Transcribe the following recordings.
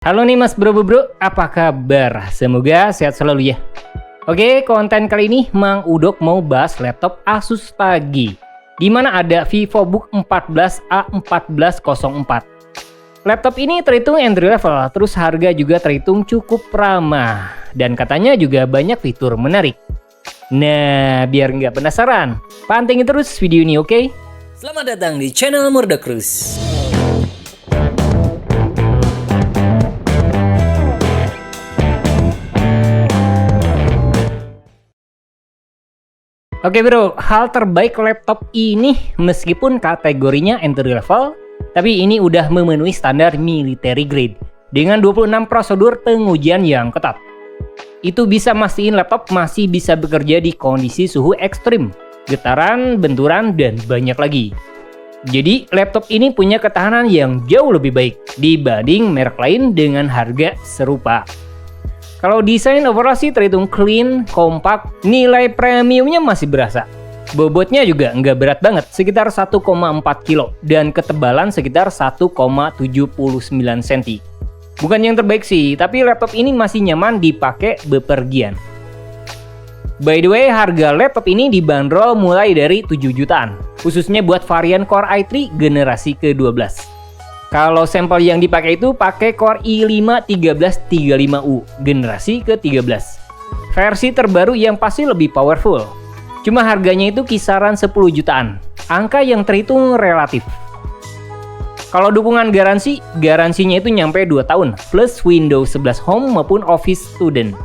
Halo nih Mas Bro, apa kabar? Semoga sehat selalu ya. Oke, konten kali ini Mang Udok mau bahas laptop Asus lagi, di mana ada VivoBook 14A1404. Laptop ini terhitung entry level, terus harga juga terhitung cukup ramah, dan katanya juga banyak fitur menarik. Nah, biar nggak penasaran, pantengin terus video ini, oke? Selamat datang di channel Murdacruz. Oke bro, hal terbaik laptop ini meskipun kategorinya entry level, tapi ini udah memenuhi standar military grade dengan 26 prosedur pengujian yang ketat. Itu bisa mastiin laptop masih bisa bekerja di kondisi suhu ekstrim, getaran, benturan, dan banyak lagi. Jadi laptop ini punya ketahanan yang jauh lebih baik dibanding merek lain dengan harga serupa. Kalau desain overall sih terhitung clean, kompak, nilai premiumnya masih berasa. Bobotnya juga nggak berat banget, sekitar 1,4 kilo, dan ketebalan sekitar 1,79 cm. Bukan yang terbaik sih, tapi laptop ini masih nyaman dipakai bepergian. By the way, harga laptop ini dibanderol mulai dari 7 jutaan, khususnya buat varian Core i3 generasi ke-12. Kalau sampel yang dipakai itu pakai Core i5 1335U generasi ke-13. Versi terbaru yang pasti lebih powerful. Cuma harganya itu kisaran 10 jutaan. Angka yang terhitung relatif. Kalau dukungan garansinya itu nyampe 2 tahun plus Windows 11 Home maupun Office Student.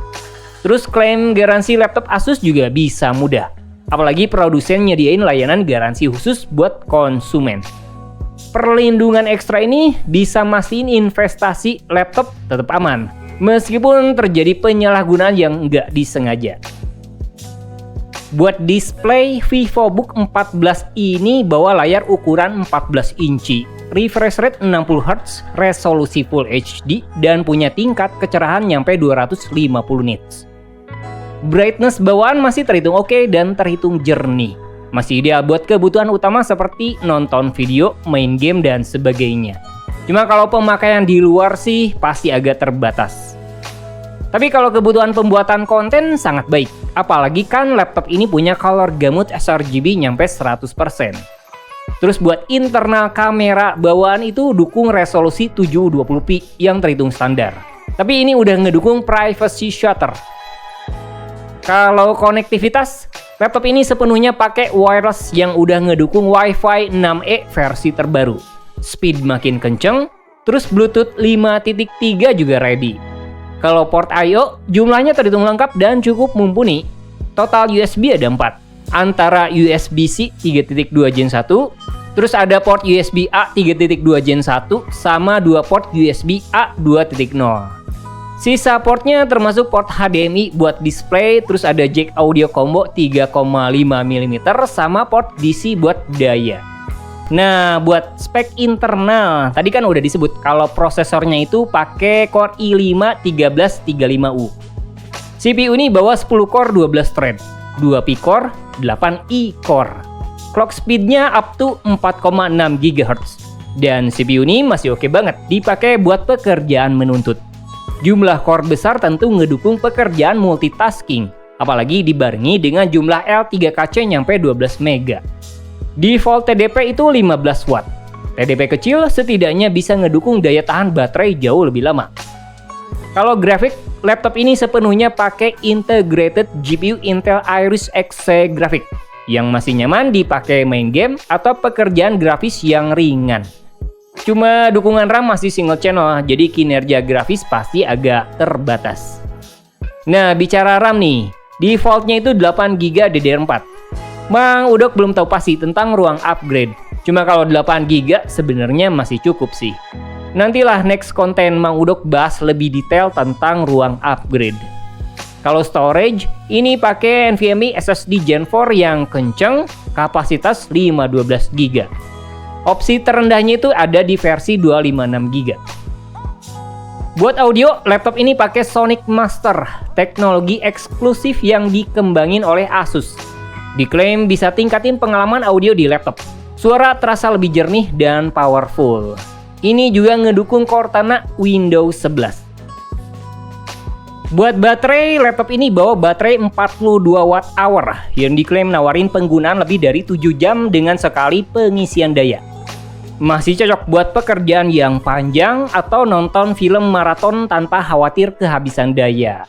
Terus klaim garansi laptop Asus juga bisa mudah. Apalagi produsen nyediain layanan garansi khusus buat konsumen. Perlindungan ekstra ini bisa mastiin investasi laptop tetap aman, meskipun terjadi penyalahgunaan yang nggak disengaja. Buat display, VivoBook 14 ini bawa layar ukuran 14 inci, refresh rate 60 Hz, resolusi Full HD, dan punya tingkat kecerahan nyampe 250 nits. Brightness bawaan masih terhitung oke dan terhitung jernih. Masih ideal buat kebutuhan utama seperti nonton video, main game, dan sebagainya. Cuma kalau pemakaian di luar sih pasti agak terbatas. Tapi kalau kebutuhan pembuatan konten sangat baik. Apalagi kan laptop ini punya color gamut sRGB nyampe 100%. Terus buat internal kamera bawaan itu dukung resolusi 720p yang terhitung standar. Tapi ini udah ngedukung privacy shutter. Kalau konektivitas, laptop ini sepenuhnya pakai wireless yang udah ngedukung Wi-Fi 6E versi terbaru. Speed makin kenceng, terus Bluetooth 5.3 juga ready. Kalau port I/O, jumlahnya terhitung lengkap dan cukup mumpuni. Total USB ada 4, antara USB-C 3.2 Gen 1, terus ada port USB-A 3.2 Gen 1, sama 2 port USB-A 2.0. Sisa portnya termasuk port HDMI buat display, terus ada jack audio combo 3,5 mm sama port DC buat daya. Nah, buat spek internal, tadi kan udah disebut kalau prosesornya itu pakai Core i5 1335U. CPU ini bawa 10 core 12 thread, 2 P-core, 8 E-core. Clock speednya up to 4,6 GHz. Dan CPU ini masih oke banget dipakai buat pekerjaan menuntut. Jumlah core besar tentu ngedukung pekerjaan multitasking, apalagi dibarengi dengan jumlah L3KC nyampe 12 MB. Default TDP itu 15 Watt. TDP kecil setidaknya bisa ngedukung daya tahan baterai jauh lebih lama. Kalau grafik, laptop ini sepenuhnya pakai integrated GPU Intel Iris Xe grafik yang masih nyaman dipakai main game atau pekerjaan grafis yang ringan. Cuma dukungan RAM masih single channel, jadi kinerja grafis pasti agak terbatas. Nah, bicara RAM nih, defaultnya itu 8GB DDR4. Mang Udok belum tahu pasti tentang ruang upgrade. Cuma kalau 8GB sebenarnya masih cukup sih. Nantilah next konten Mang Udok bahas lebih detail tentang ruang upgrade. Kalau storage, ini pakai NVMe SSD Gen 4 yang kenceng, kapasitas 512GB. Opsi terendahnya itu ada di versi 256GB. Buat audio, laptop ini pakai Sonic Master, teknologi eksklusif yang dikembangin oleh Asus. Diklaim bisa tingkatin pengalaman audio di laptop. Suara terasa lebih jernih dan powerful. Ini juga ngedukung Cortana Windows 11. Buat baterai, laptop ini bawa baterai 42 watt hour yang diklaim nawarin penggunaan lebih dari 7 jam dengan sekali pengisian daya. Masih cocok buat pekerjaan yang panjang atau nonton film maraton tanpa khawatir kehabisan daya.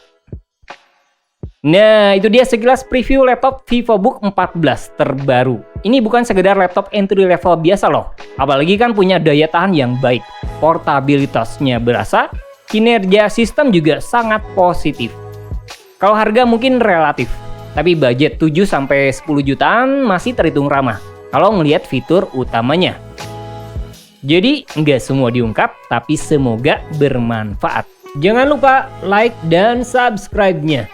Nah, itu dia sekilas preview laptop VivoBook 14 terbaru. Ini bukan sekedar laptop entry level biasa loh, apalagi kan punya daya tahan yang baik, portabilitasnya berasa, kinerja sistem juga sangat positif. Kalau harga mungkin relatif, tapi budget 7-10 jutaan masih terhitung ramah kalau ngelihat fitur utamanya. Jadi nggak semua diungkap, tapi semoga bermanfaat. Jangan lupa like dan subscribe-nya.